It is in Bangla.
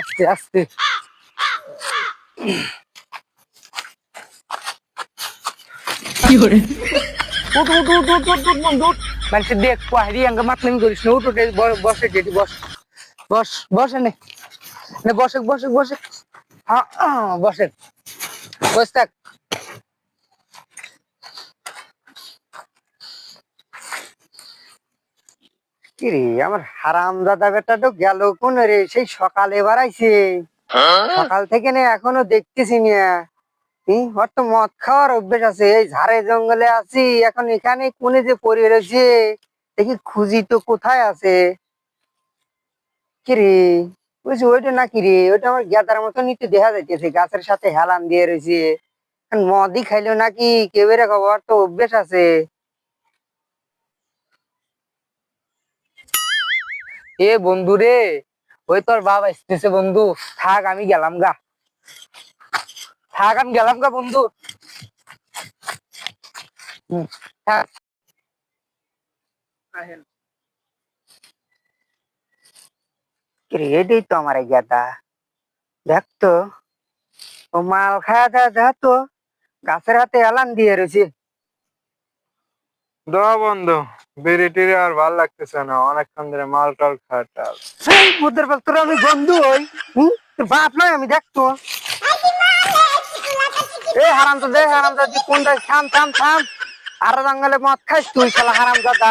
আস্তে আস্তে কি করে? উঠ উঠ উঠ উঠ উঠ উঠ বন্ধু উঠ। মানুষে দেখ পাহাড়ি আঙ্গা মাতলামি করিস না, উঠ উঠ এই বসে যেটি বস বস বসে নে বসে বসে বসে বসে বস থাক। কিরে আমার হারামজাদা বেটা তো গেল কোন রে? সেই সকালে বাড়াইছে, সকাল থেকে না এখনো দেখতেছি না। ওর তো মদ খাওয়ার অভ্যেস আছে, এই ঝাড়ে জঙ্গলে আছি এখন, এখানে কোনে যে পড়ে রয়েছে দেখি, খুঁজি তো কোথায় আছে। কিরে বুঝছি ওইটা না, কিরে ওইটা আমার গেদার মতো নিতে দেখা যাইতেছে, গাছের সাথে হেলান দিয়ে রয়েছে। মদই খাইলো নাকি কেউ রে, খবর তো অভ্যেস আছে। এ বন্ধু রে, ওই তোর বাবা আসতেছে বন্ধু, থাক আমি গেলাম গা, থাক আমি গেলাম গা বন্ধু। থাক। এটাই তো আমার গেদা, দেখতো ও মাল খায়া খায়া দেখতো গাছের হাতে এলান দিয়ে রয়েছে। দোয়া বন্ধু, বিড়ি টিড়ি আর ভাল লাগতেছে না, অনেকক্ষণ ধরে মাল টাল খাটাল। সেই বুদ্ধের বল, তোর আমি বন্ধু হই? তোর বাপ নয় আমি দেখতো। এই হারাম তো দে, হারাম দাদি কোনটা, থাম থাম থাম। আর জঙ্গলে মদ খাইস তুই শালা হারাম দাদা।